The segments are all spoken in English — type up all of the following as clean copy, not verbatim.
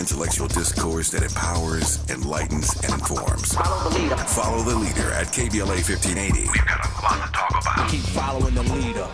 intellectual discourse that empowers, enlightens, and informs. Follow the leader. Follow the leader at KBLA 1580. We've got a lot to talk about. Keep following the leader.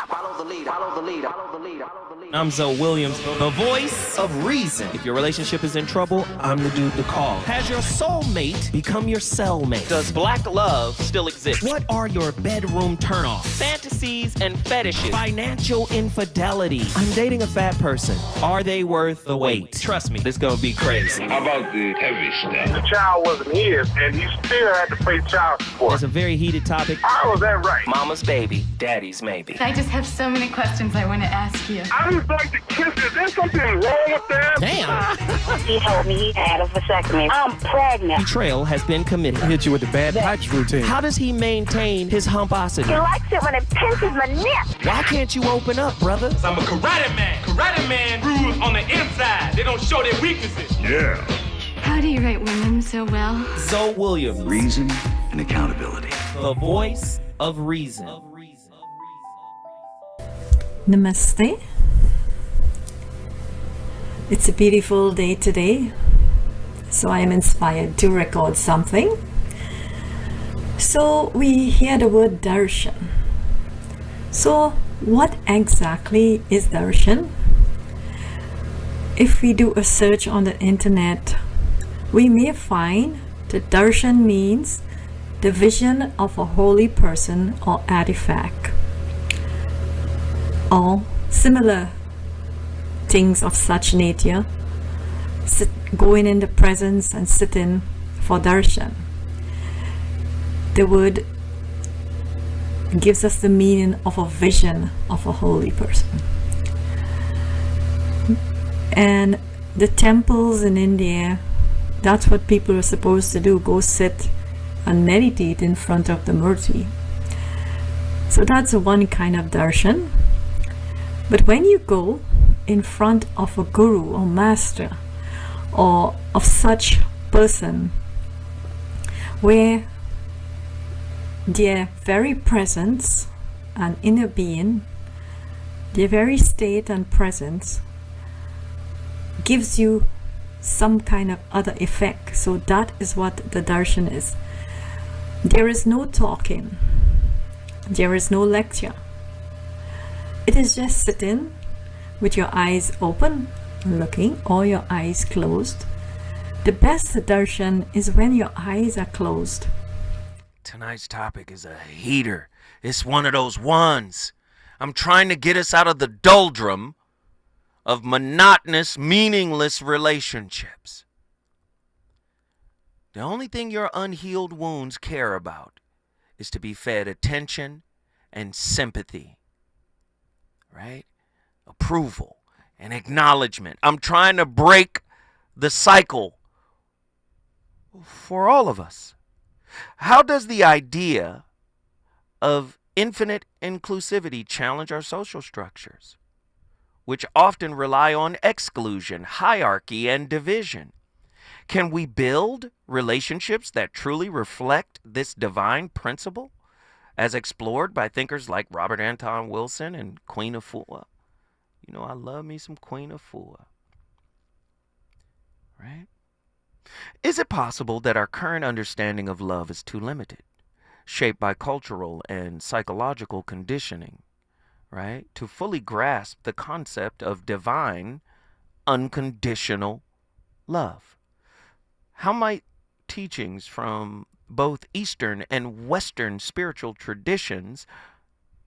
Follow the leader. Follow the leader. Follow the leader. I'm Zoe Williams, the voice of reason. If your relationship is in trouble, I'm the dude to call. Has your soulmate become your cellmate? Does black love still exist? What are your bedroom turnoffs? Fantasies and fetishes. Financial infidelity. I'm dating a fat person. Are they worth the wait? Trust me, this gonna be crazy. How about the heavy stuff? The child wasn't his, and he still had to pay child support. It's a very heated topic. How was that right? Mama's baby, daddy's maybe. I just have so many questions I want to ask you. I just like to kiss. Is there something wrong with that? Damn. He told me he had a vasectomy. I'm pregnant. Betrayal has been committed. Hit you with the bad pipes routine. How does he maintain his humposity? He likes it when it pinches my neck. Why can't you open up, brother? I'm a karate man. Karate man rules on the inside. They don't show their weaknesses. Yeah. How do you write women so well? Zoe Williams, Reason and accountability. the voice of reason. Namaste. It's a beautiful day today, so I am inspired to record something. So we hear the word darshan. So what exactly is darshan? If we do a search on the internet, we may find that darshan means the vision of a holy person or artifact, or similar things of such nature, going in the presence and sitting for darshan. The word gives us the meaning of a vision of a holy person. And the temples in India, that's what people are supposed to do, go sit and meditate in front of the murti. So that's one kind of darshan. But when you go in front of a guru or master or of such person, where their very presence and inner being, their very state and presence gives you some kind of other effect. So that is what the darshan is. There is no talking, there is no lecture. It is just sitting with your eyes open, looking, or your eyes closed. The best darshan is when your eyes are closed. Tonight's topic is a heater. It's one of those ones. I'm trying to get us out of the doldrum of monotonous, meaningless relationships. The only thing your unhealed wounds care about is to be fed attention and sympathy, right? Approval and acknowledgement. I'm trying to break the cycle for all of us. How does the idea of infinite inclusivity challenge our social structures, which often rely on exclusion, hierarchy, and division? Can we build relationships that truly reflect this divine principle, as explored by thinkers like Robert Anton Wilson and Queen Afua? You know, I love me some Queen Afua. Right? Is it possible that our current understanding of love is too limited, shaped by cultural and psychological conditioning, right, to fully grasp the concept of divine, unconditional love? How might teachings from both Eastern and Western spiritual traditions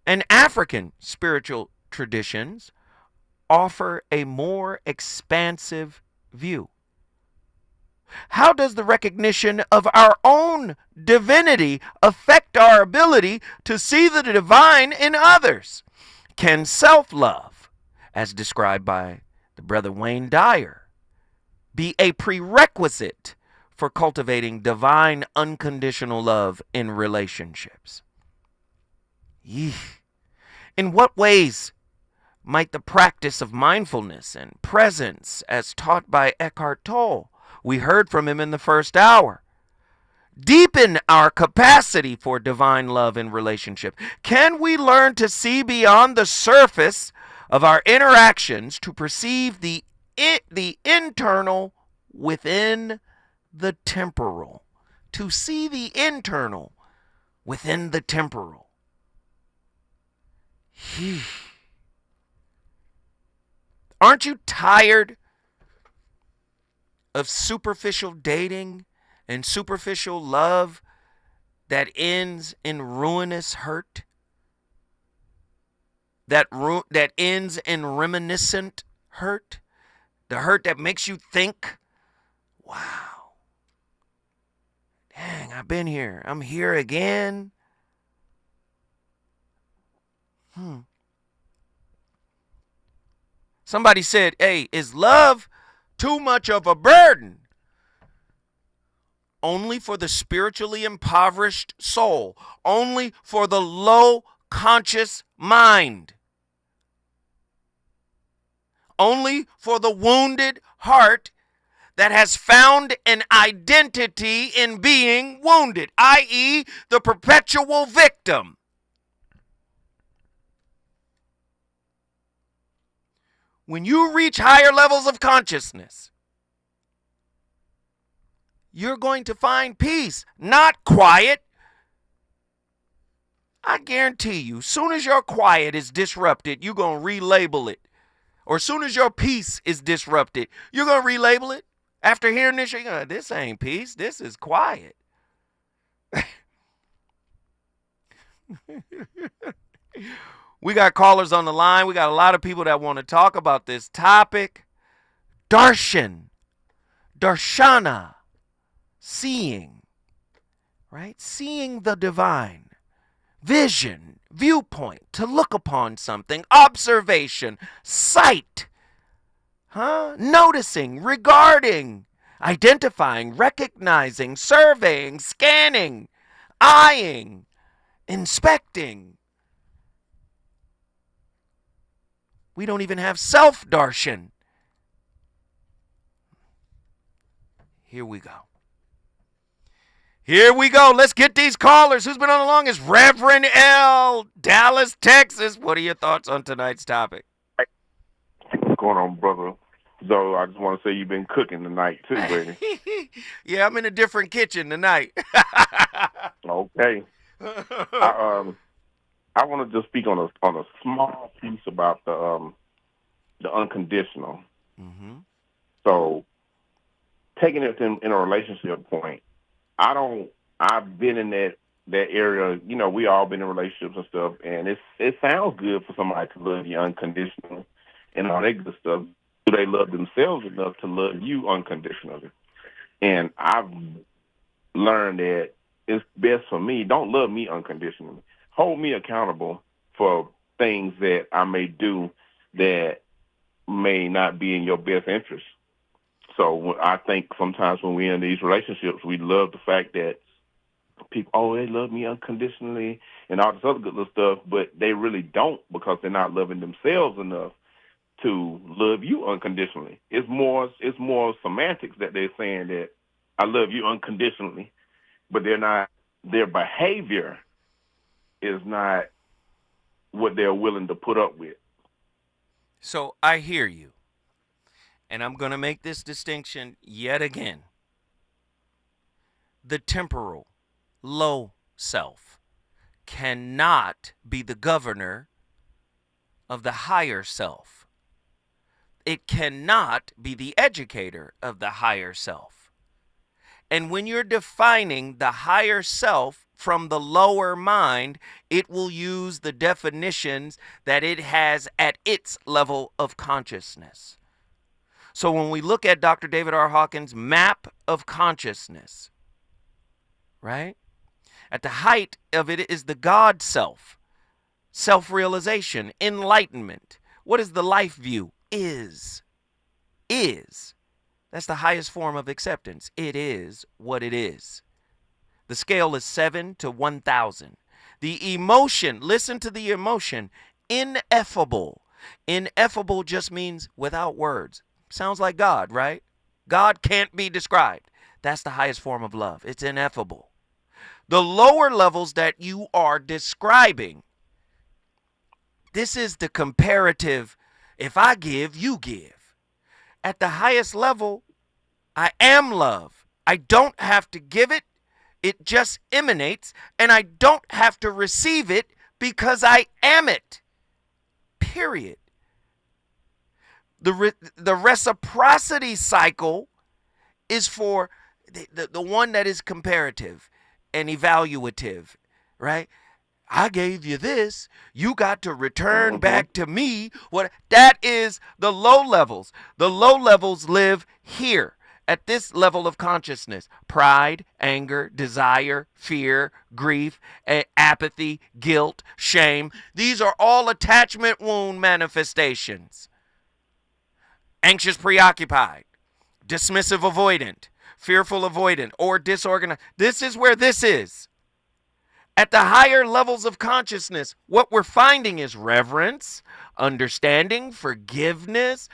and African spiritual traditions offer a more expansive view? How does the recognition of our own divinity affect our ability to see the divine in others? Can self-love, as described by the brother Wayne Dyer, be a prerequisite for cultivating divine unconditional love in relationships? In what ways might the practice of mindfulness and presence, as taught by Eckhart Tolle, we heard from him in the first hour, deepen our capacity for divine love in relationship? Can we learn to see beyond the surface of our interactions to perceive the the internal within the temporal. To see the internal within the temporal. Aren't you tired of superficial dating and superficial love that ends in ruinous hurt? That ends in reminiscent hurt? The hurt that makes you think, wow, dang, I've been here. I'm here again. Somebody said, hey, is love too much of a burden? Only for the spiritually impoverished soul. Only for the low conscious mind. Only for the wounded heart that has found an identity in being wounded, i.e., the perpetual victim. When you reach higher levels of consciousness, you're going to find peace, not quiet. I guarantee you, soon as your quiet is disrupted, you're going to relabel it. Or as soon as your peace is disrupted, you're going to relabel it. After hearing this, you're going to, this ain't peace, this is quiet. We got callers on the line. We got a lot of people that want to talk about this topic. Darshan, Darshana, seeing, right? Seeing the divine. Vision, viewpoint, to look upon something, observation, sight, noticing, regarding, identifying, recognizing, surveying, scanning, eyeing, inspecting. We don't even have self-darshan. Here we go. Here we go. Let's get these callers. Who's been on the longest? Reverend L, Dallas, Texas. What are your thoughts on tonight's topic? What's going on, brother? So I just want to say you've been cooking tonight too, baby. Yeah, I'm in a different kitchen tonight. Okay. I want to just speak on a small piece about the unconditional. Mm-hmm. So taking it in a relationship point, I've been in that area. You know, we all been in relationships and stuff, and it sounds good for somebody to love you unconditionally and all that good stuff. Do they love themselves enough to love you unconditionally? And I've learned that it's best for me, don't love me unconditionally. Hold me accountable for things that I may do that may not be in your best interest. So I think sometimes when we're in these relationships, we love the fact that people, oh, they love me unconditionally and all this other good little stuff, but they really don't because they're not loving themselves enough to love you unconditionally. It's more semantics that they're saying that I love you unconditionally, but their behavior is not what they're willing to put up with. So I hear you. And I'm going to make this distinction yet again. The temporal, low self cannot be the governor of the higher self. It cannot be the educator of the higher self. And when you're defining the higher self from the lower mind, it will use the definitions that it has at its level of consciousness. So when we look at Dr. David R. Hawkins' map of consciousness, right? At the height of it is the God self, self-realization, enlightenment. What is the life view? Is. That's the highest form of acceptance. It is what it is. The scale is 7 to 1,000. The emotion, listen to the emotion, ineffable. Ineffable just means without words. Sounds like God, right? God can't be described. That's the highest form of love. It's ineffable. The lower levels that you are describing, this is the comparative, if I give, you give. At the highest level, I am love. I don't have to give it. It just emanates, and I don't have to receive it because I am it. Period. The reciprocity cycle is for the one that is comparative and evaluative, right? I gave you this, you got to return back to me. What that is the low levels. The low levels live here at this level of consciousness. Pride, anger, desire, fear, grief, apathy, guilt, shame. These are all attachment wound manifestations. Anxious, preoccupied, dismissive, avoidant, fearful, avoidant, or disorganized. This is where this is. At the higher levels of consciousness, what we're finding is reverence, understanding, forgiveness,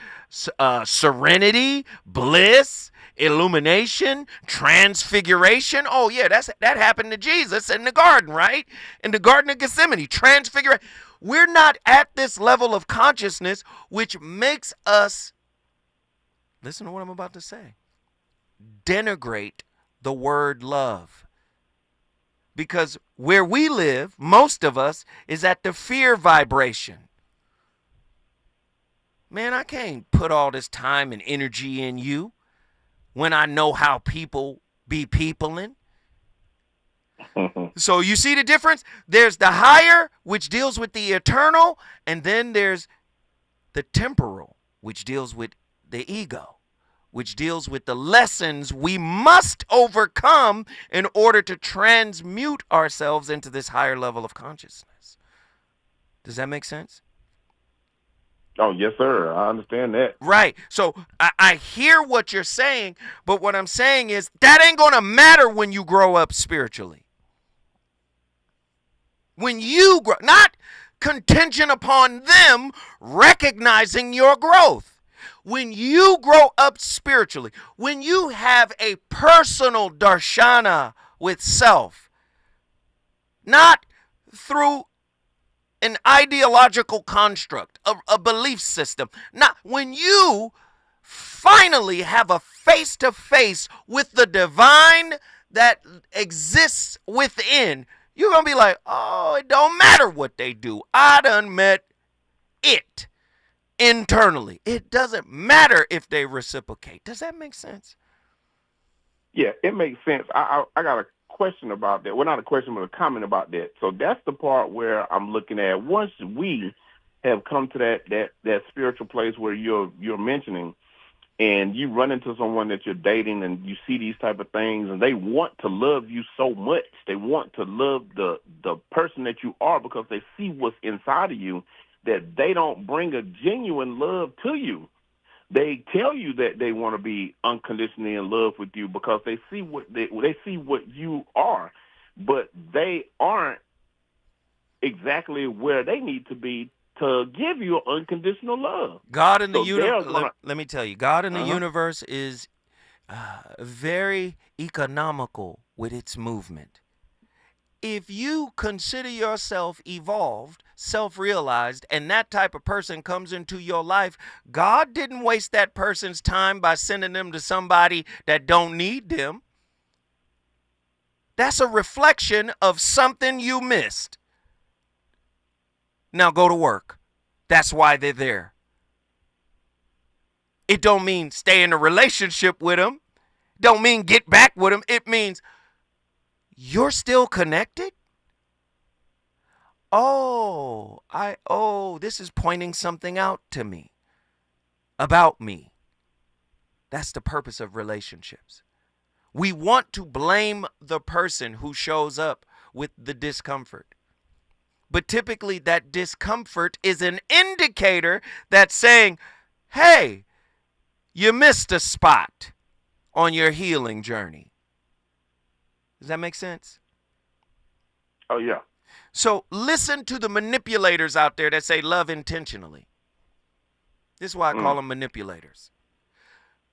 serenity, bliss, illumination, transfiguration. Oh yeah, that happened to Jesus in the garden, right? In the Garden of Gethsemane, transfiguration. We're not at this level of consciousness, which makes us, listen to what I'm about to say, denigrate the word love. Because where we live, most of us, is at the fear vibration. Man, I can't put all this time and energy in you when I know how people be peopling. So you see the difference? There's the higher, which deals with the eternal, and then there's the temporal, which deals with the ego, which deals with the lessons we must overcome in order to transmute ourselves into this higher level of consciousness. Does that make sense? Oh, yes, sir. I understand that. Right. So I hear what you're saying, but what I'm saying is that ain't going to matter when you grow up spiritually. When you grow, not contingent upon them recognizing your growth. When you grow up spiritually, when you have a personal darshana with self, not through an ideological construct, a belief system, not when you finally have a face-to-face with the divine that exists within, you're going to be like, oh, it don't matter what they do. I done met it. Internally, it doesn't matter if they reciprocate. Does that make sense? Yeah, it makes sense. I got a question about that. Well, not a question, but a comment about that. So that's the part where I'm looking at. Once we have come to that spiritual place where you're mentioning, and you run into someone that you're dating, and you see these type of things, and they want to love you so much. They want to love the person that you are because they see what's inside of you, that they don't bring a genuine love to you. They tell you that they want to be unconditionally in love with you because they see what you are, but they aren't exactly where they need to be to give you unconditional love. God in the universe, let me tell you, God in the universe is very economical with its movement. If you consider yourself evolved, self-realized, and that type of person comes into your life, God didn't waste that person's time by sending them to somebody that don't need them. That's a reflection of something you missed. Now go to work. That's why they're there. It don't mean stay in a relationship with them. Don't mean get back with them. It means you're still connected? This is pointing something out to me about me. That's the purpose of relationships. We want to blame the person who shows up with the discomfort. But typically that discomfort is an indicator that's saying, hey, you missed a spot on your healing journey. Does that make sense? Oh, yeah. So listen to the manipulators out there that say love intentionally. This is why I call them manipulators.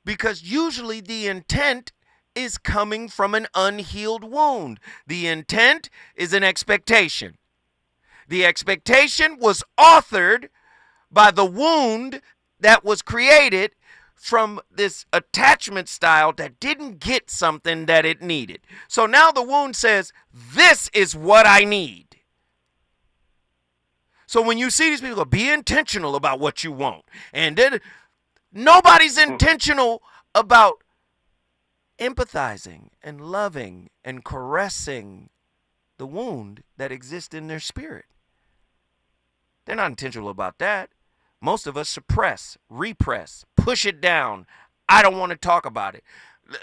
Because usually the intent is coming from an unhealed wound. The intent is an expectation. The expectation was authored by the wound that was created from this attachment style that didn't get something that it needed. So now the wound says, this is what I need. So when you see these people go, be intentional about what you want. And then nobody's intentional about empathizing and loving and caressing the wound that exists in their spirit. They're not intentional about that. Most of us suppress, repress, push it down. I don't want to talk about it.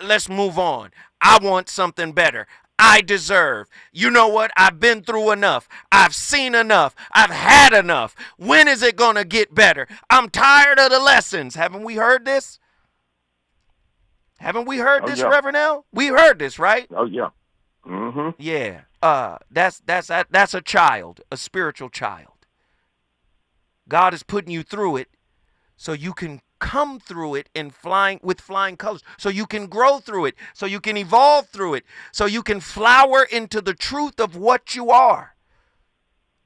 Let's move on. I want something better. I deserve. You know what? I've been through enough. I've seen enough. I've had enough. When is it going to get better? I'm tired of the lessons. Haven't we heard this? Haven't we heard this, yeah. Reverend L? We heard this, right? Oh, yeah. Mm-hmm. Yeah. That's a child, a spiritual child. God is putting you through it so you can come through it with flying colors, so you can grow through it, so you can evolve through it, so you can flower into the truth of what you are.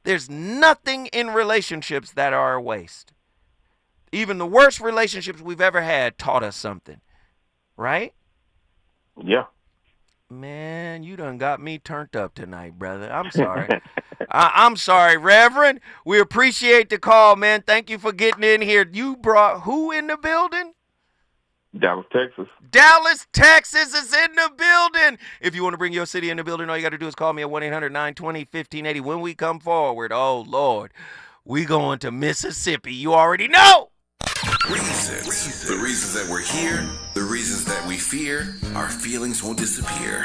There's nothing in relationships that are a waste. Even the worst relationships we've ever had taught us something, right? Yeah. Man, you done got me turned up tonight, brother. I'm sorry. I'm sorry, Reverend. We appreciate the call, man. Thank you for getting in here. You brought who in the building? Dallas, Texas. Dallas, Texas is in the building. If you want to bring your city in the building, all you got to do is call me at 1-800-920-1580. When we come forward, oh, Lord, we going to Mississippi. You already know. Reasons. The reasons that we're here, the reasons that we fear, our feelings won't disappear.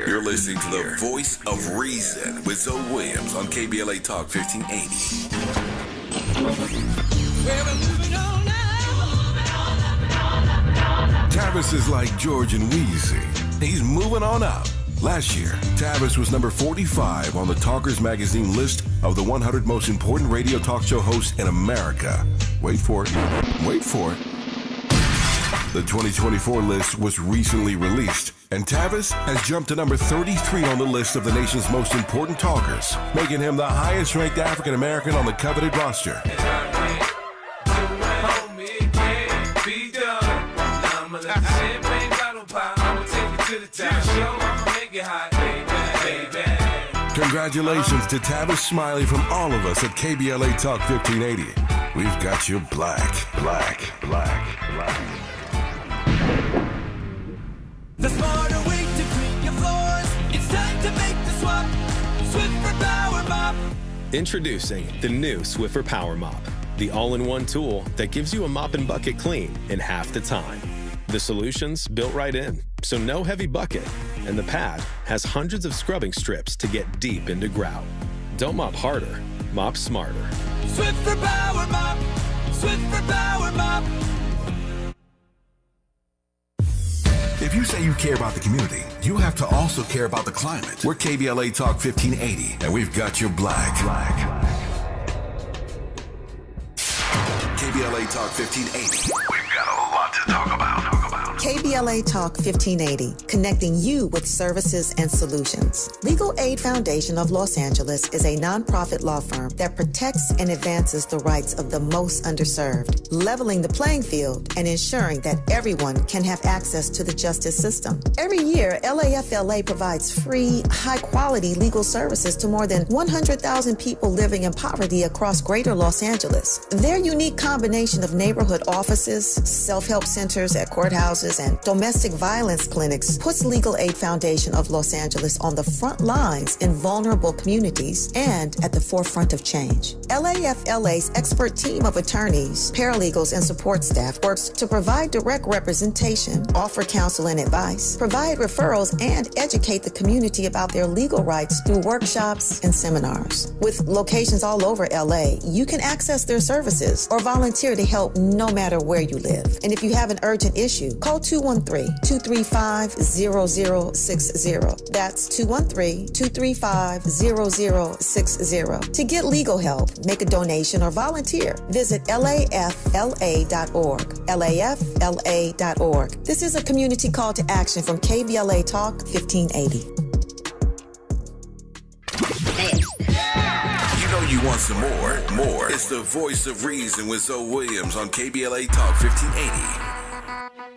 You're listening to the voice of reason with Zoe Williams on KBLA Talk 1580. Tavis is like George and Wheezy. He's moving on up. Last year, Tavis was number 45 on the Talkers Magazine list of the 100 most important radio talk show hosts in America. Wait for it. Wait for it. The 2024 list was recently released, and Tavis has jumped to number 33 on the list of the nation's most important talkers, making him the highest-ranked African-American on the coveted roster. Congratulations to Tavis Smiley from all of us at KBLA Talk 1580. We've got you black. The smarter way to clean your floors. It's time to make the swap. Swiffer Power Mop. Introducing the new Swiffer Power Mop, the all-in-one tool that gives you a mop and bucket clean in half the time. The solution's built right in, so no heavy bucket, and the pad has hundreds of scrubbing strips to get deep into grout. Don't mop harder, mop smarter. Swiffer Power Mop. Swiffer Power Mop. If you say you care about the community, you have to also care about the climate. We're KBLA Talk 1580, and we've got your black. KBLA Talk 1580. We've got a lot to talk about. KBLA Talk 1580, connecting you with services and solutions. Legal Aid Foundation of Los Angeles is a nonprofit law firm that protects and advances the rights of the most underserved, leveling the playing field and ensuring that everyone can have access to the justice system. Every year, LAFLA provides free, high-quality legal services to more than 100,000 people living in poverty across greater Los Angeles. Their unique combination of neighborhood offices, self-help centers at courthouses, and domestic violence clinics puts Legal Aid Foundation of Los Angeles on the front lines in vulnerable communities and at the forefront of change. LAFLA's expert team of attorneys, paralegals, and support staff works to provide direct representation, offer counsel and advice, provide referrals, and educate the community about their legal rights through workshops and seminars. With locations all over LA, you can access their services or volunteer to help no matter where you live. And if you have an urgent issue, call 213-235-0060. That's 213-235-0060. To get legal help, make a donation, or volunteer, visit LAFLA.org. LAFLA.org. This is a community call to action from KBLA Talk 1580. You know you want some more. It's the voice of reason with Zoe Williams on KBLA Talk 1580. If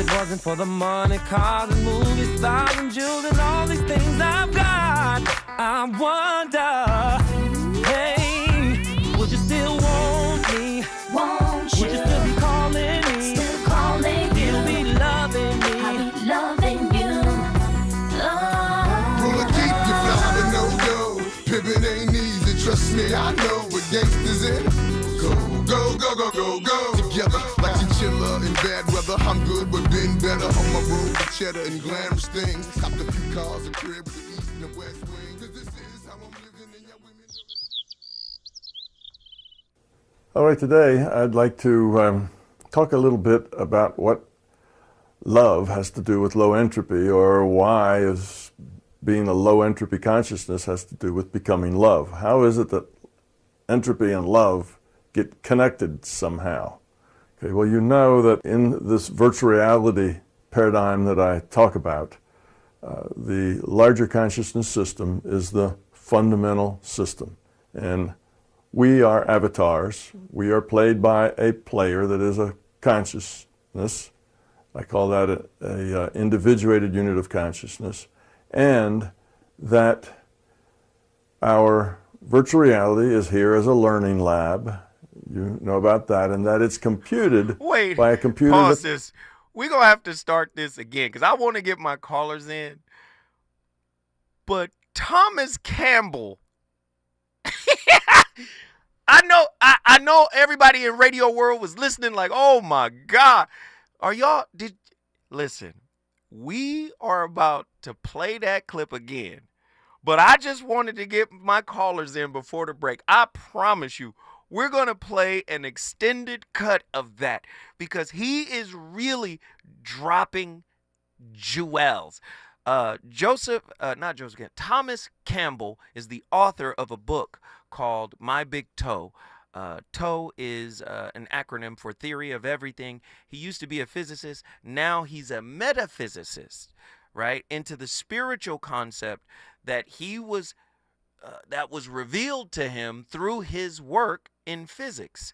it wasn't for the money, cars and movies, stars and jewels and all these things I've got, I wonder, hey, would you still want me? Won't you? Would you still be calling me? Still calling you? Still be loving me? I'll be loving you. Pull a keep you fly to no-go. Pimpin' ain't easy, trust me, I know what gangsters in. Go, go, go, go, go, go. Together, like chinchilla in bad weather. I'm good, but been better on my road with cheddar and glamorous things. Stopped a few cars, a crib with the east and the west wing. 'Cause this is how I'm living in your women. All right, today I'd like to talk a little bit about what love has to do with low entropy, or why is being a low entropy consciousness has to do with becoming love. How is it that entropy and love get connected somehow? Okay, well, you know that in this virtual reality paradigm that I talk about, the larger consciousness system is the fundamental system. And we are avatars. We are played by a player that is a consciousness. I call that a individuated unit of consciousness. And that our virtual reality is here as a learning lab. You know about that, and that it's computed by a computer. Pause this. We're going to have to start this again because I want to get my callers in. But Thomas Campbell, I know everybody in radio world was listening like, oh my God. Listen, we are about to play that clip again. But I just wanted to get my callers in before the break. I promise you, we're going to play an extended cut of that because he is really dropping jewels. Thomas Campbell is the author of a book called My Big Toe. TOE is an acronym for Theory of Everything. He used to be a physicist. Now he's a metaphysicist, right? Into the spiritual concept that that was revealed to him through his work in physics.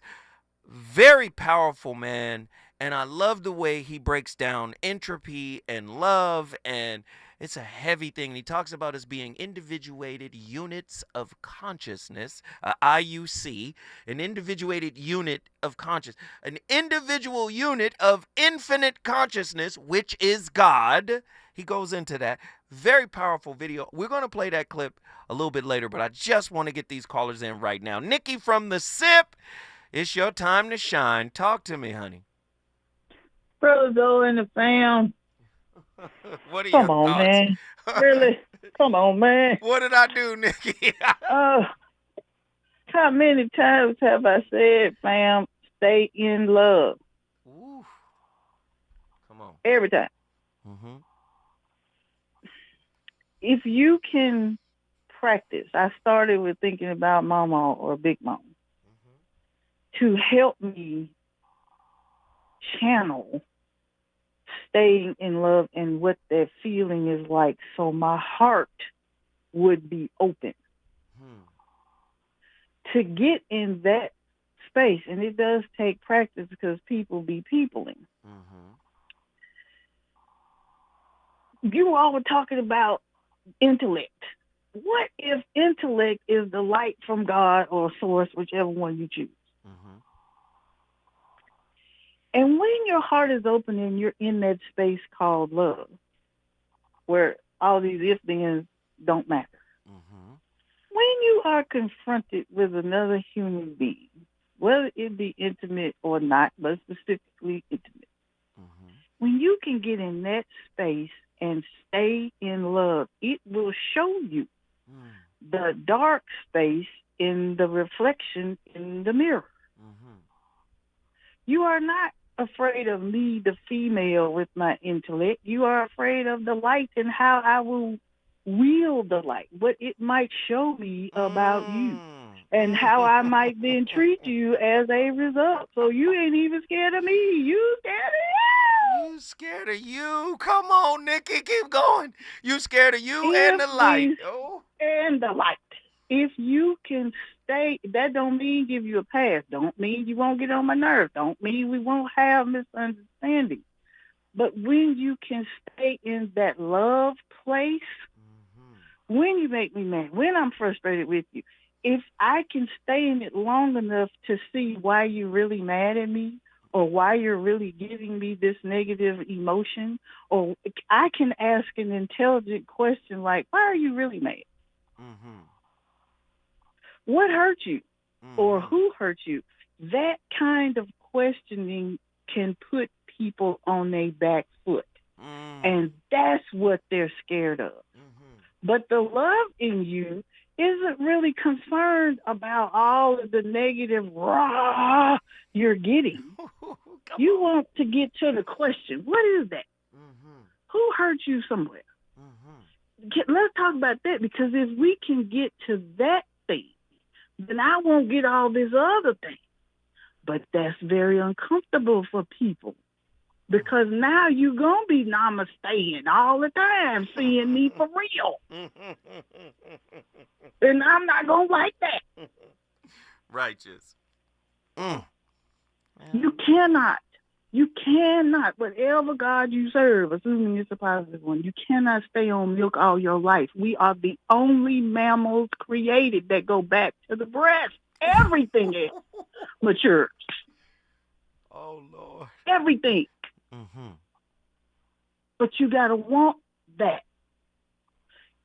Very powerful man, and I love the way he breaks down entropy and love, and it's a heavy thing. He talks about us being individuated units of consciousness, IUC, an individuated unit of consciousness, an individual unit of infinite consciousness, which is God. He goes into that. Very powerful video. We're going to play that clip a little bit later, but I just want to get these callers in right now. Nikki from the SIP, it's your time to shine. Talk to me, honey. Brother Joe and the fam. What are Come your on, thoughts? man. Really? Come on, man. What did I do, Nikki? How many times have I said, fam, stay in love? Ooh. Come on. Every time. Mm-hmm. If you can practice, I started with thinking about Mama or Big Mama to help me channel staying in love and what that feeling is like, so my heart would be open to get in that space. And it does take practice because people be peopling. You all were talking about intellect. What if intellect is the light from God or source, whichever one you choose? And when your heart is open and you're in that space called love, where all these if-thens don't matter, when you are confronted with another human being, whether it be intimate or not, but specifically intimate, when you can get in that space and stay in love, it will show you the dark space in the reflection in the mirror. You are not afraid of me, the female, with my intellect. You are afraid of the light and how I will wield the light, what it might show me about you, and how I might then treat you as a result. So you ain't even scared of me. You scared of you. You scared of you. Come on, Nikki, keep going. You scared of you and the light. And the light. If you can stay, that don't mean give you a pass. Don't mean you won't get on my nerves. Don't mean we won't have misunderstanding. But when you can stay in that love place, when you make me mad, when I'm frustrated with you, if I can stay in it long enough to see why you're really mad at me, or why you're really giving me this negative emotion, or I can ask an intelligent question like, why are you really mad? What hurt you? Or who hurt you? That kind of questioning can put people on their back foot. And that's what they're scared of. But the love in you isn't really concerned about all of the negative rah you're getting. You want to get to the question, what is that? Who hurt you somewhere? Let's talk about that, because if we can get to that thing, then I won't get all this other thing. But that's very uncomfortable for people, because now you're going to be namasteing all the time, seeing me for real. And I'm not going to like that. Righteous. You cannot, whatever God you serve, assuming it's a positive one, you cannot stay on milk all your life. We are the only mammals created that go back to the breast. Everything else matures. Oh, Lord. Everything. But you got to want that.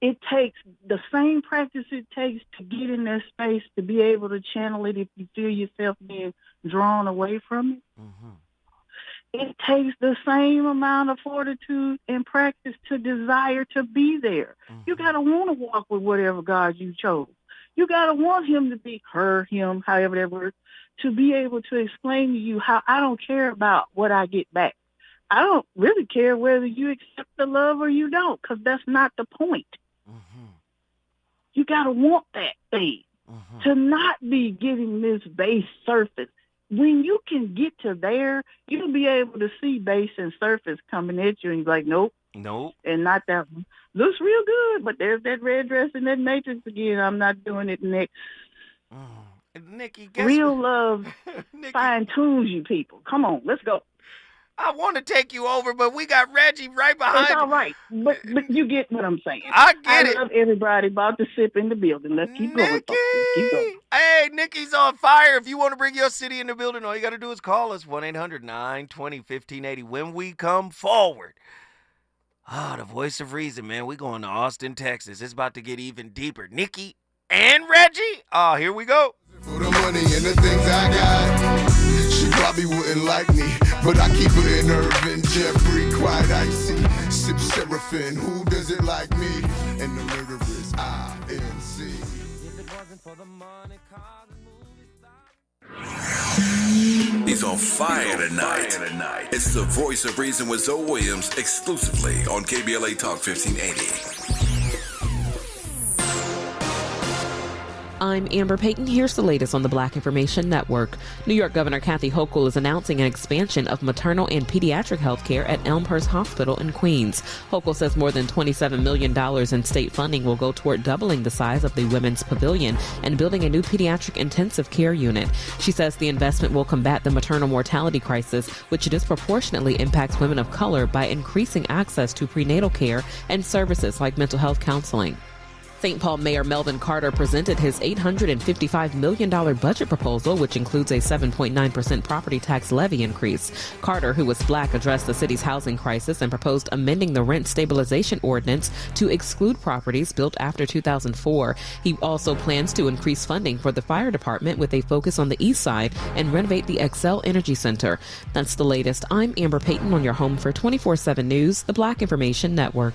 It takes the same practice it takes to get in that space to be able to channel it if you feel yourself being drawn away from it. It takes the same amount of fortitude and practice to desire to be there. You got to want to walk with whatever God you chose. You got to want him to be her, him, however that works, to be able to explain to you how I don't care about what I get back. I don't really care whether you accept the love or you don't, because that's not the point. You got to want that thing to not be getting this base surface. When you can get to there, you'll be able to see base and surface coming at you, and you're like, nope. And not that one. Looks real good, but there's that red dress and that matrix again. I'm not doing it next. Nikki, real love fine-tunes you people. Come on, let's go. I want to take you over, but we got Reggie right behind. It's all right, but you get what I'm saying. I get it. I love everybody about to sip in the building. Let's keep going. Let's keep going. Hey, Nikki's on fire. If you want to bring your city in the building, all you got to do is call us, 1-800-920-1580. When we come forward, the voice of reason, man. We going to Austin, Texas. It's about to get even deeper. Nikki and Reggie. Here we go. For the money and the things I got, she probably wouldn't like me, but I keep her in Irvin, Jeffrey, quite icy. Sip Seraphim, who does it like me? And the murderers, INC. He's on fire tonight. It's the voice of reason with Zoe Williams, exclusively on KBLA Talk 1580. I'm Amber Payton. Here's the latest on the Black Information Network. New York Governor Kathy Hochul is announcing an expansion of maternal and pediatric health care at Elmhurst Hospital in Queens. Hochul says more than $27 million in state funding will go toward doubling the size of the Women's Pavilion and building a new pediatric intensive care unit. She says the investment will combat the maternal mortality crisis, which disproportionately impacts women of color by increasing access to prenatal care and services like mental health counseling. St. Paul Mayor Melvin Carter presented his $855 million budget proposal, which includes a 7.9% property tax levy increase. Carter, who was black, addressed the city's housing crisis and proposed amending the rent stabilization ordinance to exclude properties built after 2004. He also plans to increase funding for the fire department with a focus on the east side and renovate the Excel Energy Center. That's the latest. I'm Amber Payton on your home for 24/7 News, the Black Information Network.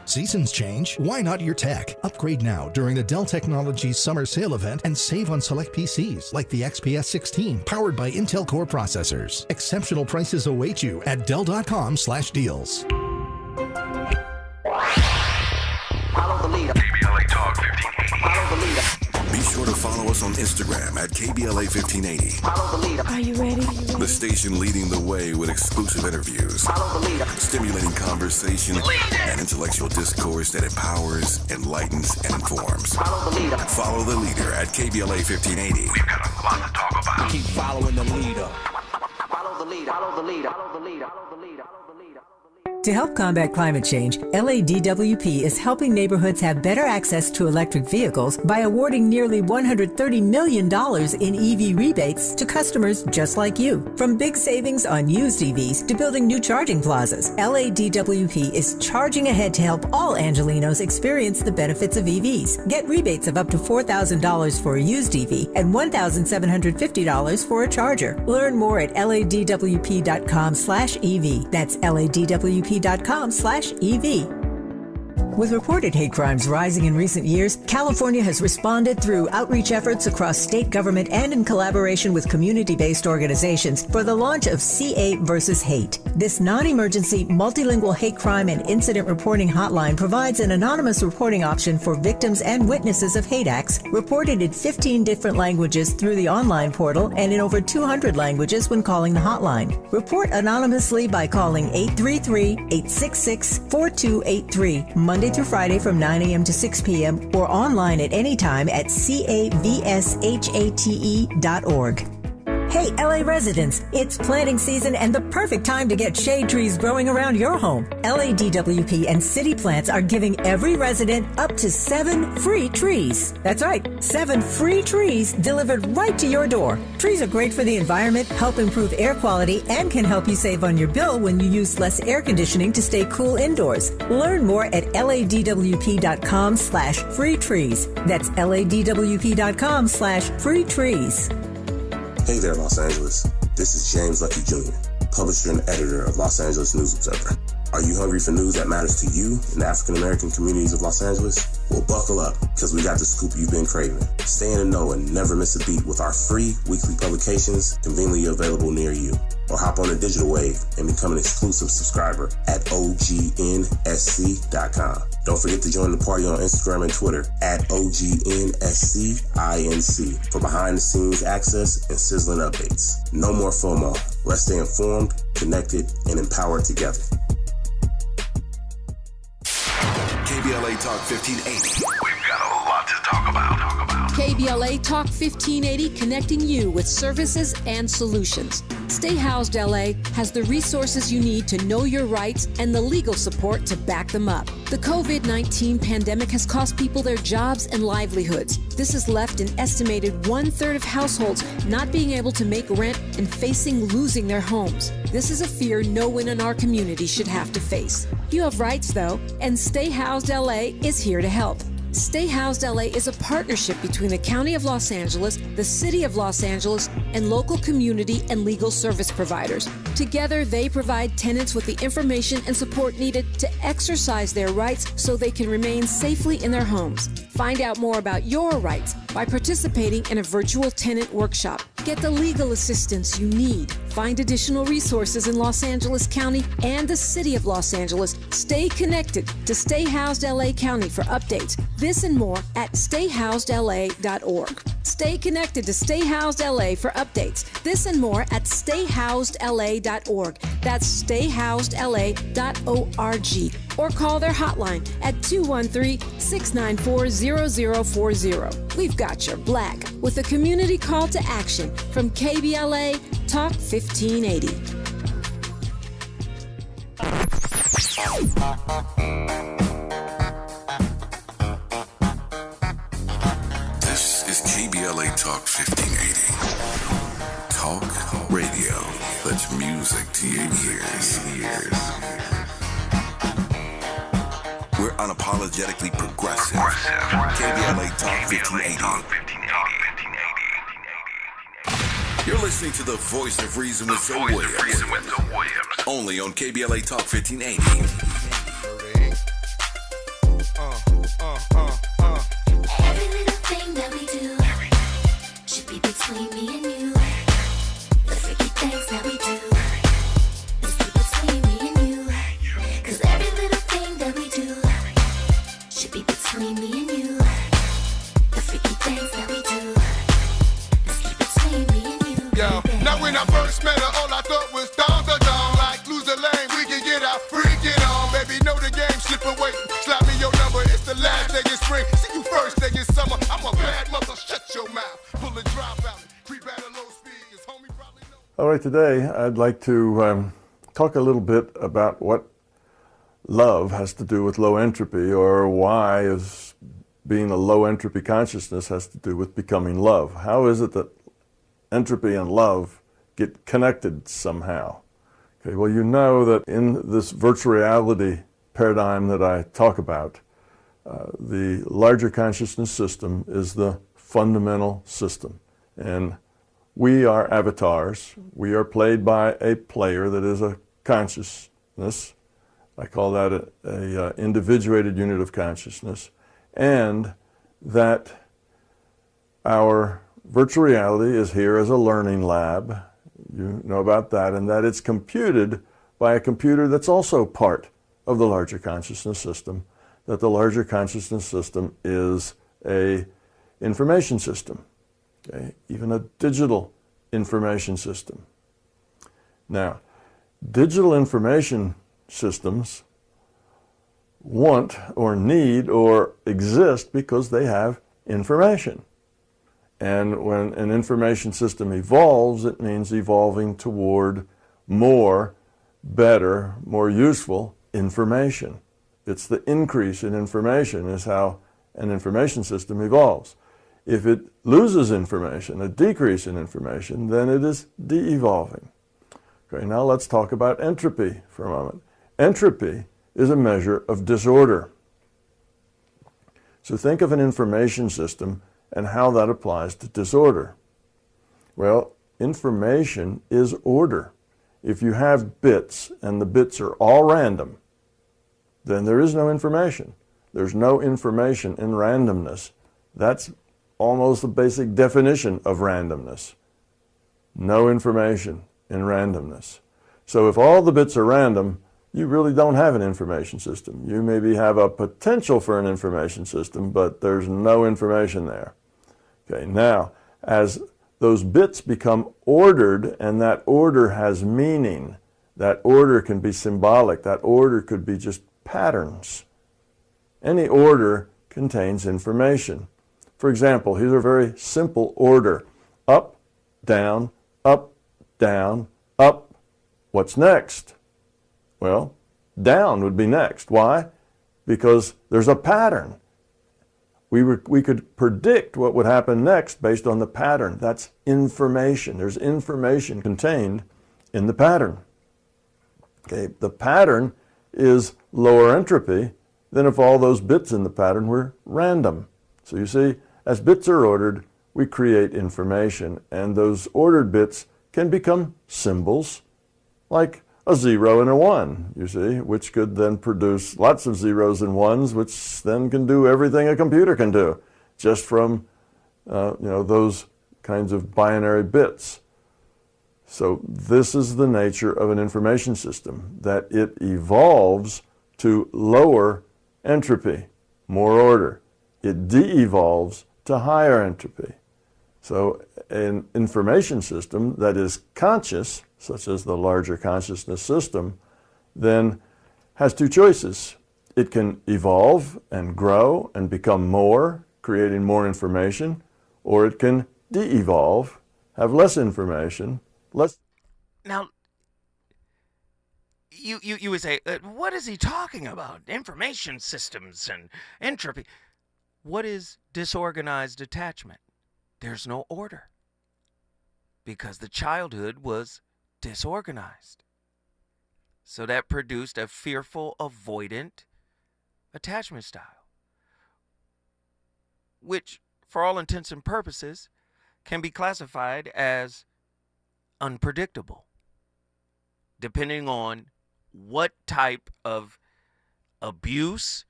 Seasons change. Why not your tech? Upgrade now during the Dell Technologies Summer Sale event and save on select PCs like the XPS 16 powered by Intel Core processors. Exceptional prices await you at Dell.com/deals. Follow the leader. Be sure to follow us on Instagram at KBLA 1580. Follow the leader. Are you ready? The station leading the way with exclusive interviews, Follow the leader. stimulating conversation, and intellectual discourse that empowers, enlightens, and informs. Follow the leader. Follow the leader at KBLA 1580. We've got a lot to talk about. Keep following the leader. Follow the leader. Follow the leader. Follow the leader. Follow the leader. To help combat climate change, LADWP is helping neighborhoods have better access to electric vehicles by awarding nearly $130 million in EV rebates to customers just like you. From big savings on used EVs to building new charging plazas, LADWP is charging ahead to help all Angelinos experience the benefits of EVs. Get rebates of up to $4,000 for a used EV and $1,750 for a charger. Learn more at ladwp.com/EV. That's ladwp.com/EV. With reported hate crimes rising in recent years, California has responded through outreach efforts across state government and in collaboration with community-based organizations for the launch of CA versus Hate. This non-emergency, multilingual hate crime and incident reporting hotline provides an anonymous reporting option for victims and witnesses of hate acts, reported in 15 different languages through the online portal and in over 200 languages when calling the hotline. Report anonymously by calling 833-866-4283, Monday through Friday from 9 a.m. to 6 p.m. or online at any time at cavshate.org. Hey, LA residents, it's planting season and the perfect time to get shade trees growing around your home. LADWP and City Plants are giving every resident up to 7 free trees. That's right, 7 free trees delivered right to your door. Trees are great for the environment, help improve air quality, and can help you save on your bill when you use less air conditioning to stay cool indoors. Learn more at ladwp.com/free trees. That's ladwp.com/free trees. Hey there, Los Angeles. This is James Lucky Jr., publisher and editor of Los Angeles News Observer. Are you hungry for news that matters to you in the African-American communities of Los Angeles? Well, buckle up, because we got the scoop you've been craving. Stay in the know and never miss a beat with our free weekly publications conveniently available near you. Or hop on the digital wave and become an exclusive subscriber at OGNSC.com. Don't forget to join the party on Instagram and Twitter at OGNSCINC for behind-the-scenes access and sizzling updates. No more FOMO. Let's stay informed, connected, and empowered together. KBLA Talk 1580. We've got a lot to talk about. KBLA Talk 1580, connecting you with services and solutions. Stay Housed LA has the resources you need to know your rights and the legal support to back them up. The COVID-19 pandemic has cost people their jobs and livelihoods. This has left an estimated 1/3 of households not being able to make rent and facing losing their homes. This is a fear no one in our community should have to face. You have rights, though, and Stay Housed LA is here to help. Stay Housed LA is a partnership between the County of Los Angeles, the City of Los Angeles, and local community and legal service providers. Together, they provide tenants with the information and support needed to exercise their rights so they can remain safely in their homes. Find out more about your rights by participating in a virtual tenant workshop. Get the legal assistance you need. Find additional resources in Los Angeles County and the City of Los Angeles. Stay connected to Stay Housed LA County for updates. This and more at stayhousedla.org. Stay connected to Stay Housed LA for updates. This and more at stayhousedla.org. That's stayhousedla.org. Or call their hotline at 213-694-0040. We've got your black with a community call to action from KBLA Talk 1580. This is KBLA Talk 1580. Talk radio. That's music to your ears. We're unapologetically progressive. KBLA Talk 1580. You're listening to the voice of reason with Zoe Williams. Only on KBLA Talk 1580. Every little thing that we do should be between me and you. The freaky things that we do is be between me and you. 'Cause every little thing that we do should be between me and you. things that we do. Let's keep it between me and you. Yo, now when I first met her, all I thought was dong the dong. Like lose the lane, we can get out, freak it on. Baby, know the game, slip away. Slap me your number, it's the last day in spring. See you first day in summer. I'm a bad mother, shut your mouth. Pull a drop out, creep at a low speed. His homie probably know. All right, today I'd like to talk a little bit about what love has to do with low entropy, or why is being a low entropy consciousness has to do with becoming love. How is it that entropy and love get connected somehow? Okay, well, you know that in this virtual reality paradigm that I talk about, the larger consciousness system is the fundamental system. And we are avatars. We are played by a player that is a consciousness. I call that a individuated unit of consciousness. And that our virtual reality is here as a learning lab. You know about that. And that it's computed by a computer that's also part of the larger consciousness system. That the larger consciousness system is a information system. Okay? Even a digital information system. Now, digital information systems want or need or exist because they have information. And when an information system evolves, it means evolving toward more, better, more useful information. It's the increase in information is how an information system evolves. If it loses information, a decrease in information, then it is de-evolving. Okay, now let's talk about entropy for a moment. Entropy is a measure of disorder. So think of an information system and how that applies to disorder. Well, information is order. If you have bits and the bits are all random, then there is no information. There's no information in randomness. That's almost the basic definition of randomness. No information in randomness. So if all the bits are random, you really don't have an information system. You maybe have a potential for an information system, but there's no information there. Okay, now, as those bits become ordered, and that order has meaning, that order can be symbolic, that order could be just patterns. Any order contains information. For example, here's a very simple order. Up, down, up, down, up. What's next? Well, down would be next. Why? Because there's a pattern. We could predict what would happen next based on the pattern. That's information. There's information contained in the pattern. Okay, the pattern is lower entropy than if all those bits in the pattern were random. So you see, as bits are ordered, we create information, and those ordered bits can become symbols, like a 0 and a 1, you see, which could then produce lots of zeros and ones, which then can do everything a computer can do, just from those kinds of binary bits. So this is the nature of an information system, that it evolves to lower entropy, more order. It de-evolves to higher entropy. So an information system that is conscious, such as the larger consciousness system, then has two choices. It can evolve and grow and become more, creating more information, or it can de-evolve, have less information, less. Now, you would say, what is he talking about? Information systems and entropy. What is disorganized attachment? There's no order, because the childhood was disorganized. So that produced a fearful, avoidant attachment style, which, for all intents and purposes, can be classified as unpredictable, depending on what type of abuse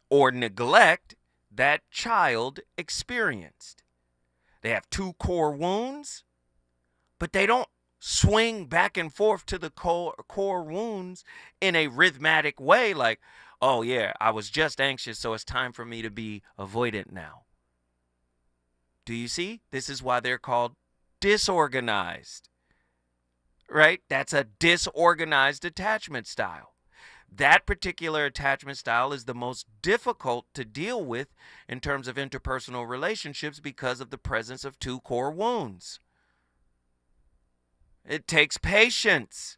or neglect that child experienced. They have two core wounds, but they don't swing back and forth to the core wounds in a rhythmic way, like, oh yeah, I was just anxious, so it's time for me to be avoidant now. Do you see? This is why they're called disorganized, right? That's a disorganized attachment style. That particular attachment style is the most difficult to deal with in terms of interpersonal relationships because of the presence of two core wounds. It takes patience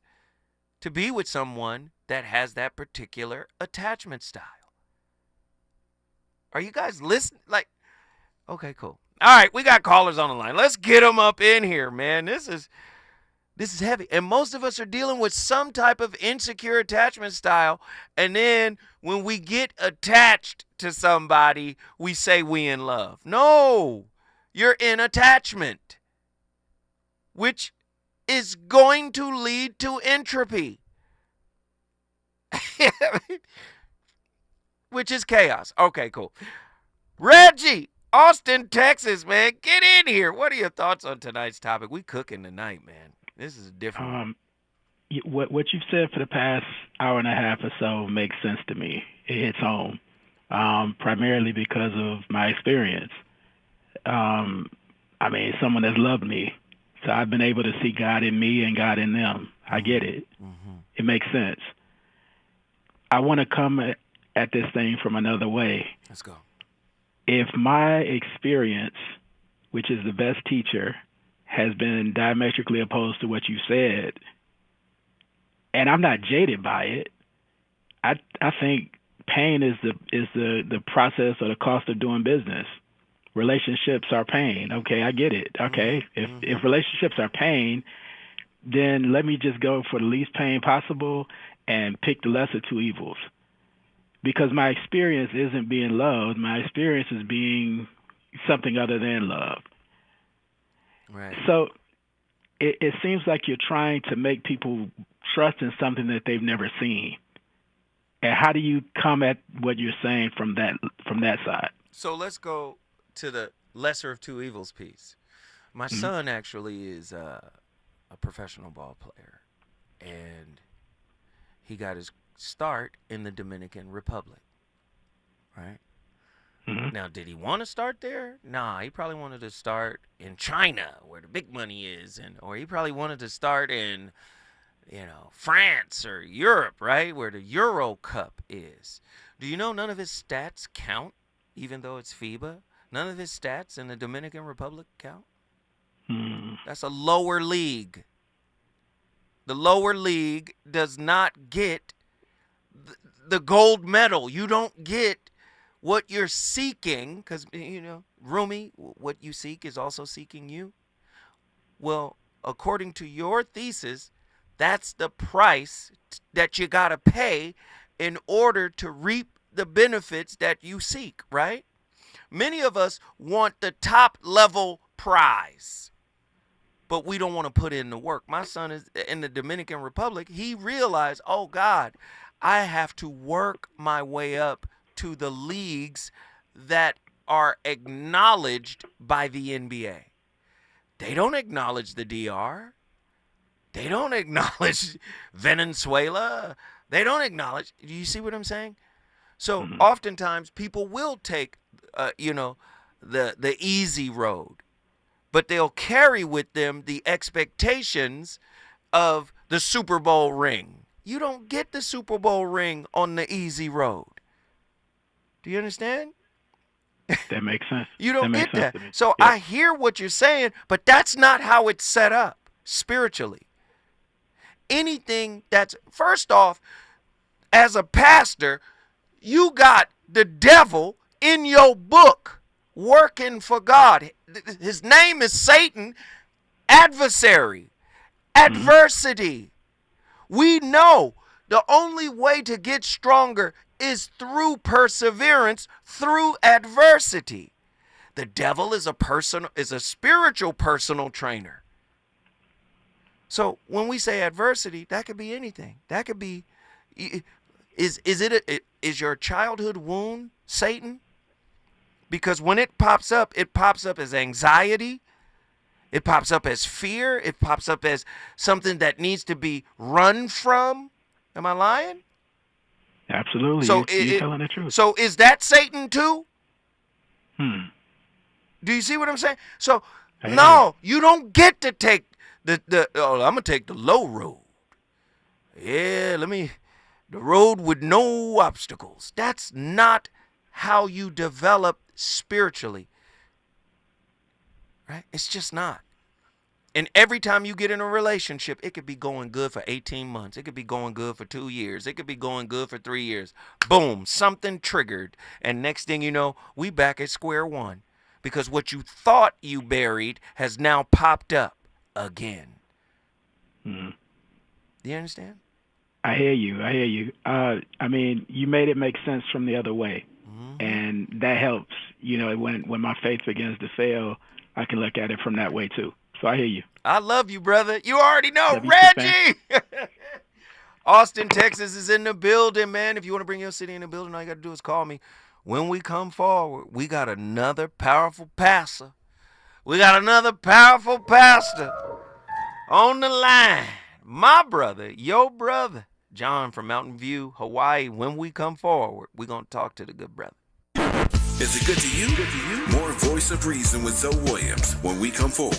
to be with someone that has that particular attachment style. Are you guys listening? Like, okay, cool. All right, we got callers on the line. Let's get them up in here, man. This is heavy. And most of us are dealing with some type of insecure attachment style. And then when we get attached to somebody, we say we in love. No, you're in attachment, which is going to lead to entropy, which is chaos. Okay, cool. Reggie, Austin, Texas, man, get in here. What are your thoughts on tonight's topic? We cooking tonight, man. This is a different one. What you've said for the past hour and a half or so makes sense to me. It hits home, primarily because of my experience. I mean, someone that's loved me, so I've been able to see God in me and God in them. I get it. Mm-hmm. It makes sense. I want to come at this thing from another way. Let's go. If my experience, which is the best teacher, has been diametrically opposed to what you said, and I'm not jaded by it, I think pain is the process or the cost of doing business. Relationships are pain. Okay, I get it. Okay, if relationships are pain, then let me just go for the least pain possible and pick the lesser two evils. Because my experience isn't being loved. My experience is being something other than love. Right. So it seems like you're trying to make people trust in something that they've never seen. And how do you come at what you're saying from that side? So let's go to the lesser of two evils piece. My son actually is a professional ball player, and he got his start in the Dominican Republic, right? Mm-hmm. Now, did he want to start there? Nah, he probably wanted to start in China, where the big money is, or he probably wanted to start in, France or Europe, right, where the Euro Cup is. Do you know none of his stats count, even though it's FIBA? None of his stats in the Dominican Republic count? That's a lower league. The lower league does not get the gold medal. You don't get what you're seeking, because, Rumi, what you seek is also seeking you. Well, according to your thesis, that's the price that you got to pay in order to reap the benefits that you seek, right? Many of us want the top level prize, but we don't want to put in the work. My son is in the Dominican Republic. He realized, oh God, I have to work my way up to the leagues that are acknowledged by the NBA. They don't acknowledge the DR. They don't acknowledge Venezuela. They don't acknowledge. Do you see what I'm saying? So oftentimes people will take, the easy road, but they'll carry with them the expectations of the Super Bowl ring. You don't get the Super Bowl ring on the easy road. Do you understand? That makes sense. You don't get that. So I hear what you're saying, but that's not how it's set up spiritually. Anything that's, first off, as a pastor, you got the devil in your book working for God. His name is Satan, adversary, adversity. We know the only way to get stronger is through perseverance, through adversity. The devil is a spiritual personal trainer. So when we say adversity, that could be anything. That could be, is your childhood wound Satan? Because when it pops up as anxiety. It pops up as fear. It pops up as something that needs to be run from. Am I lying? Absolutely. So you're telling the truth. So is that Satan too? Do you see what I'm saying? So, no, you don't get to take I'm going to take the low road. Yeah, the road with no obstacles. That's not how you develop spiritually. Right? It's just not. And every time you get in a relationship, it could be going good for 18 months. It could be going good for 2 years. It could be going good for 3 years. Boom, something triggered. And next thing you know, we back at square one. Because what you thought you buried has now popped up again. Mm-hmm. Do you understand? I hear you. I mean, you made it make sense from the other way. And that helps. You know, when my faith begins to fail, I can look at it from that way too. So I hear you. I love you, brother. You already know. Reggie! Austin, Texas is in the building, man. If you want to bring your city in the building, all you got to do is call me. When we come forward, we got another powerful pastor. We got another powerful pastor on the line. My brother, your brother, John from Mountain View, Hawaii. When we come forward, we're going to talk to the good brother. Is it good to you? More Voice of Reason with Zoe Williams when we come forward.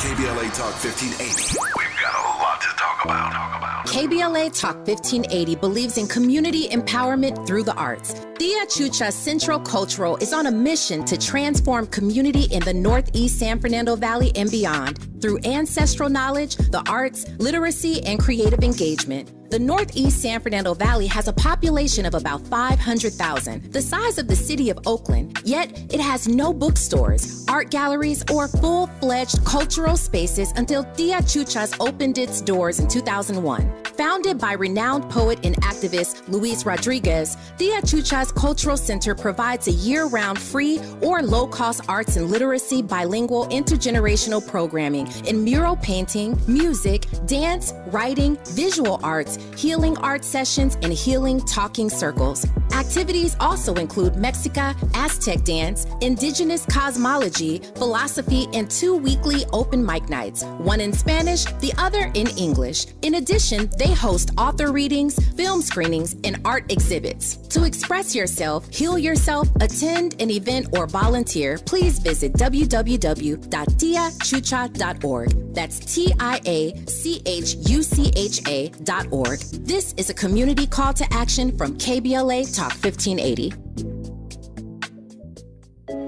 KBLA Talk 1580. We've got a lot to talk about. KBLA Talk 1580 believes in community empowerment through the arts. Tia Chucha Central Cultural is on a mission to transform community in the Northeast San Fernando Valley and beyond through ancestral knowledge, the arts, literacy, and creative engagement. The Northeast San Fernando Valley has a population of about 500,000, the size of the city of Oakland, yet it has no bookstores, art galleries, or full-fledged cultural spaces until Tia Chucha's opened its doors in 2001. Founded by renowned poet and activist Luis Rodriguez, Tia Chucha's Cultural Center provides a year-round free or low-cost arts and literacy bilingual intergenerational programming in mural painting, music, dance, writing, visual arts, healing art sessions, and healing talking circles. Activities also include Mexica, Aztec dance, indigenous cosmology, philosophy, and 2 weekly open mic nights, one in Spanish, the other in English. In addition, they host author readings, film screenings, and art exhibits. To express yourself, heal yourself, attend an event, or volunteer, please visit www.tiachucha.org. That's TIACHUCHA.org. This is a community call to action from KBLA Talk 1580.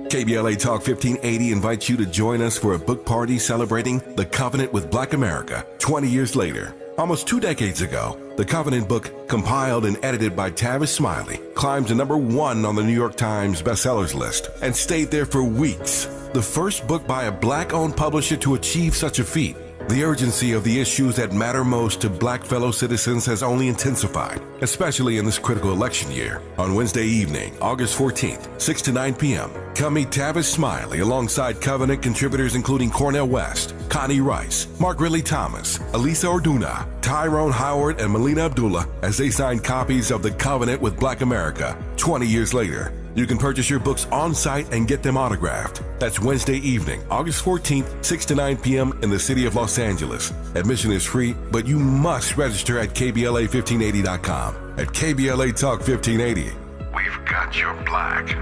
KBLA Talk 1580 invites you to join us for a book party celebrating The Covenant with Black America 20 years later. Almost 2 decades ago, the Covenant book, compiled and edited by Tavis Smiley, climbed to #1 on the New York Times bestsellers list and stayed there for weeks. The first book by a Black-owned publisher to achieve such a feat. The urgency of the issues that matter most to Black fellow citizens has only intensified, especially in this critical election year. On Wednesday evening, August 14th, 6 to 9 p.m., come meet Tavis Smiley alongside Covenant contributors including Cornel West, Connie Rice, Mark Ridley Thomas, Elisa Orduna, Tyrone Howard, and Melina Abdullah as they sign copies of The Covenant with Black America 20 years later. You can purchase your books on site and get them autographed. That's Wednesday evening, August 14th, 6 to 9 p.m. in the city of Los Angeles. Admission is free, but you must register at KBLA1580.com. At KBLA Talk 1580, we've got your black.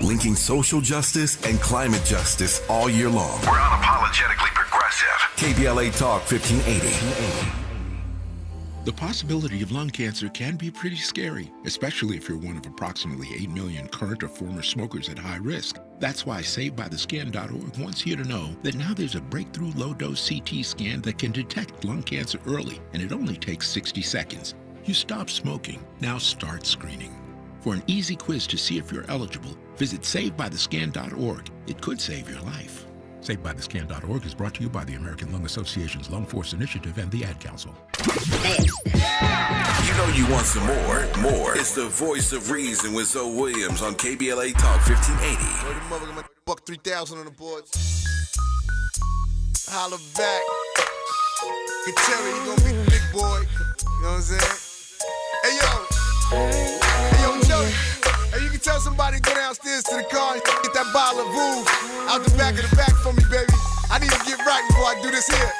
Linking social justice and climate justice all year long. We're unapologetically progressive. KBLA Talk 1580. The possibility of lung cancer can be pretty scary, especially if you're one of approximately 8 million current or former smokers at high risk. That's why SaveByTheScan.org wants you to know that now there's a breakthrough low-dose CT scan that can detect lung cancer early, and it only takes 60 seconds. You stop smoking, now start screening. For an easy quiz to see if you're eligible, visit SaveByTheScan.org. It could save your life. SaveByTheScan.org is brought to you by the American Lung Association's Lung Force Initiative and the Ad Council. You know you want some more. It's the Voice of Reason with Zoe Williams on KBLA Talk 1580. Buck 3000 on the board. Holla back. You can tell me you gonna be the big boy. You know what I'm saying? Hey yo, Joey. Hey, you can tell somebody to go downstairs to the car and get that bottle of Vouv out the back of the back for me, baby. I need to get right before I do this here.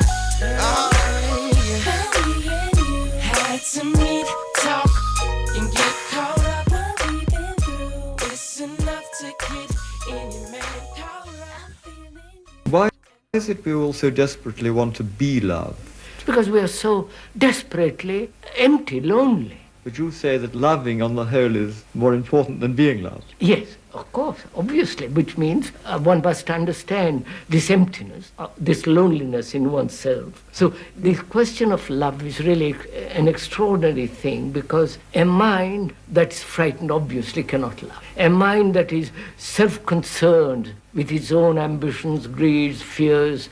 is it we all so desperately want to be loved? Because we are so desperately empty, lonely. Would you say that loving on the whole is more important than being loved? Yes, of course, obviously, which means one must understand this emptiness, this loneliness in oneself. So the question of love is really an extraordinary thing, because a mind that's frightened obviously cannot love. A mind that is self-concerned with its own ambitions, greeds, fears,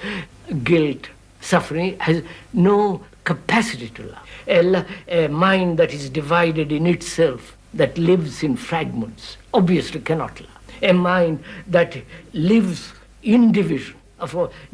guilt, suffering, has no capacity to love. A mind that is divided in itself, that lives in fragments, obviously cannot love. A mind that lives in division.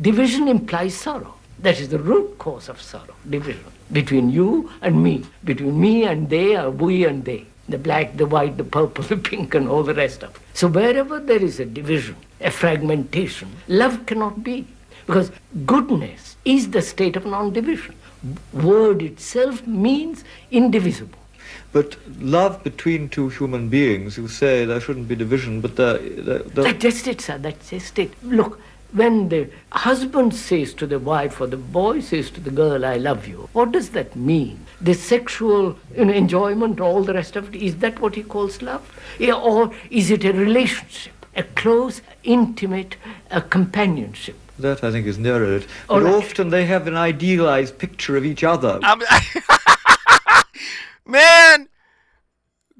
Division implies sorrow. That is the root cause of sorrow, division. Between you and me, between me and they, or we and they. The black, the white, the purple, the pink, and all the rest of it. So wherever there is a division, a fragmentation, love cannot be. Because goodness is the state of non-division. Word itself means indivisible. But love between two human beings, you say there shouldn't be division, but That's just it, sir, that's just it. Look, when the husband says to the wife or the boy says to the girl, I love you, what does that mean? The sexual enjoyment, all the rest of it, is that what he calls love? Or is it a relationship, a close, intimate companionship? That, I think, is nearer it. But often they have an idealized picture of each other. Man,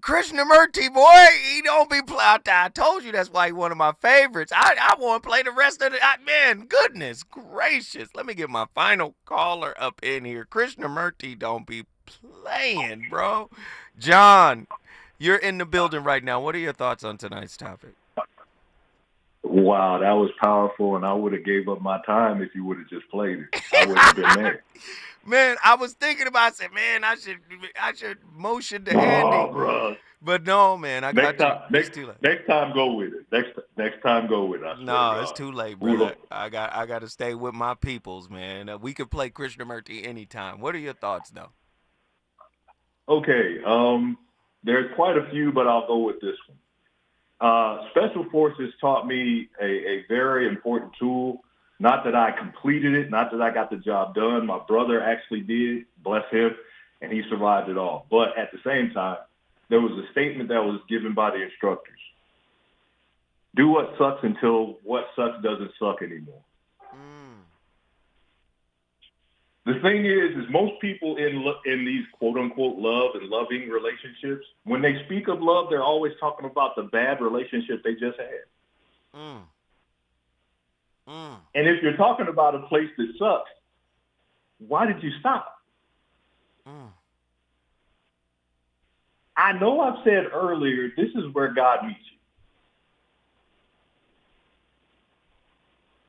Krishnamurti, boy, he don't be plowed. I told you that's why he's one of my favorites. I want to play the rest of it. Man, goodness gracious. Let me get my final caller up in here. Krishnamurti don't be playing, bro. John, you're in the building right now. What are your thoughts on tonight's topic? Wow, that was powerful, and I would have gave up my time if you would have just played it. I would have been there. Man, I was thinking about, I said, man, I should motion to Andy. Bro. But no, man, I got you. Next time, go with it. Next time, go with it. No, it's too late, brother. I got to stay with my peoples, man. We could play Krishnamurti anytime. What are your thoughts, though? Okay, there's quite a few, but I'll go with this one. Special Forces taught me a very important tool. Not that I completed it, not that I got the job done. My brother actually did, bless him, and he survived it all. But at the same time, there was a statement that was given by the instructors. Do what sucks until what sucks doesn't suck anymore. The thing is most people in these quote-unquote love and loving relationships, when they speak of love, they're always talking about the bad relationship they just had. And if you're talking about a place that sucks, why did you stop? I know I've said earlier, this is where God meets you.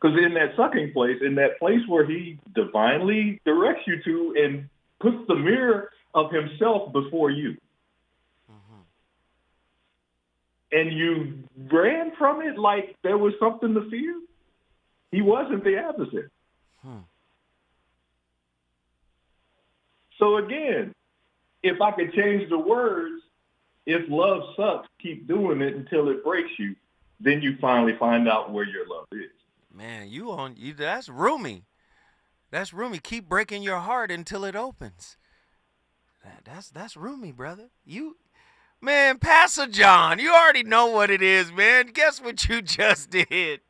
Because in that sucking place, in that place where he divinely directs you to and puts the mirror of himself before you, and you ran from it like there was something to fear, he wasn't the adversary. So again, if I could change the words, if love sucks, keep doing it until it breaks you, then you finally find out where your love is. Man, that's roomy. That's roomy. Keep breaking your heart until it opens. That's roomy, brother. Man, Pastor John, you already know what it is, man. Guess what you just did?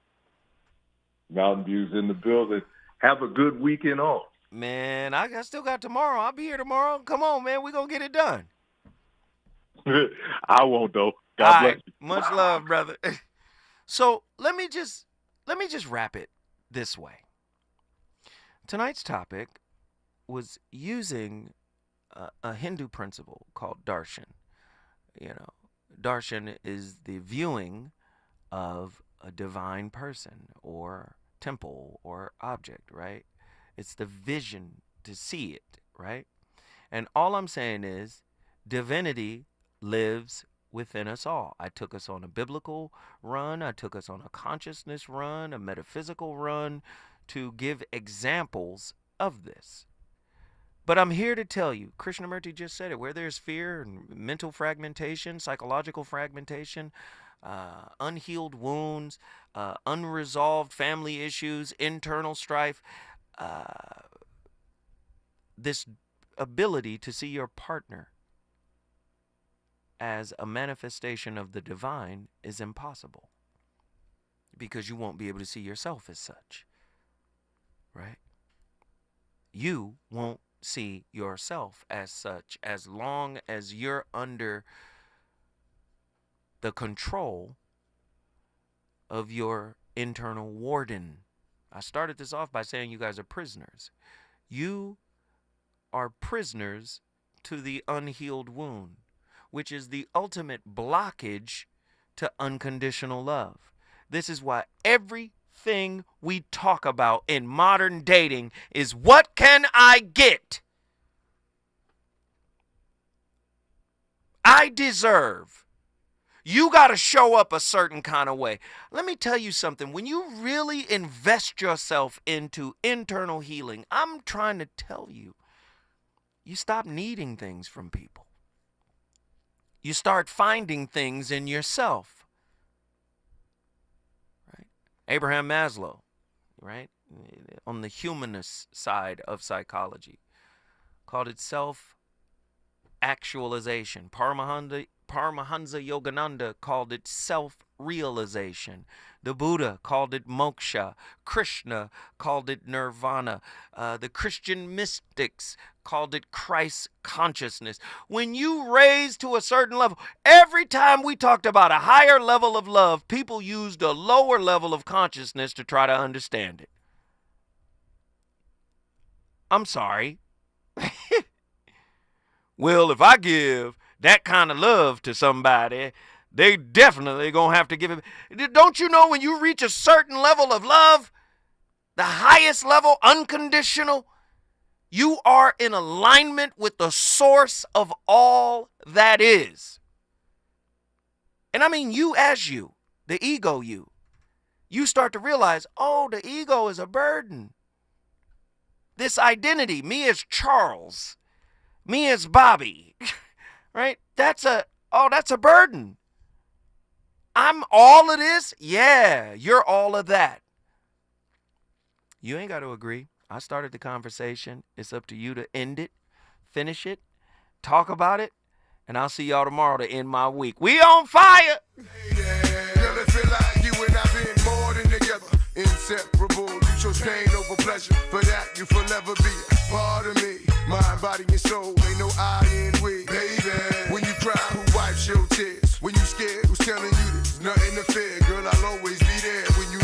Mountain View's in the building. Have a good weekend off. Man, I still got tomorrow. I'll be here tomorrow. Come on, man. We're going to get it done. I won't, though. God bless you. Much love, brother. So let me just wrap it this way. Tonight's topic was using a Hindu principle called darshan. Darshan is the viewing of a divine person or temple or object, right? It's the vision to see it, right? And all I'm saying is divinity lives within us all. I took us on a biblical run. I took us on a consciousness run, a metaphysical run to give examples of this. But I'm here to tell you, Krishnamurti just said it, where there's fear and mental fragmentation, psychological fragmentation, unhealed wounds, unresolved family issues, internal strife, this ability to see your partner as a manifestation of the divine is impossible, because you won't be able to see yourself as such, right? You won't see yourself as such as long as you're under the control of your internal warden. I started this off by saying you guys are prisoners. You are prisoners to the unhealed wound, which is the ultimate blockage to unconditional love. This is why everything we talk about in modern dating is, what can I get? I deserve. You got to show up a certain kind of way. Let me tell you something. When you really invest yourself into internal healing, I'm trying to tell you, you stop needing things from people. You start finding things in yourself. Right? Abraham Maslow, right? On the humanist side of psychology, called it self-actualization. Paramahansa Yogananda called it self-realization. The Buddha called it moksha. Krishna called it nirvana. The Christian mystics called it Christ consciousness. When you raise to a certain level, every time we talked about a higher level of love, people used a lower level of consciousness to try to understand it. I'm sorry. Well, if I give that kind of love to somebody, they definitely gonna have to give it. Don't you know when you reach a certain level of love, the highest level, unconditional, you are in alignment with the source of all that is. And I mean you as you, the ego you. You start to realize, oh, the ego is a burden. This identity, me as Charles, me as Bobby, right? That's a burden. I'm all of this? Yeah, you're all of that. You ain't got to agree. I started the conversation. It's up to you to end it, finish it, talk about it, and I'll see y'all tomorrow to end my week. We on fire! Girl, it feel like you and I been more than together. Inseparable, you chose pain over pleasure. For that, you forever be a part of me. Mind, body, and soul, ain't no I in we. Baby, when you cry, who wipes your tears? When you scared, who's telling you this? Nothing to fear, girl, I'll always be there when you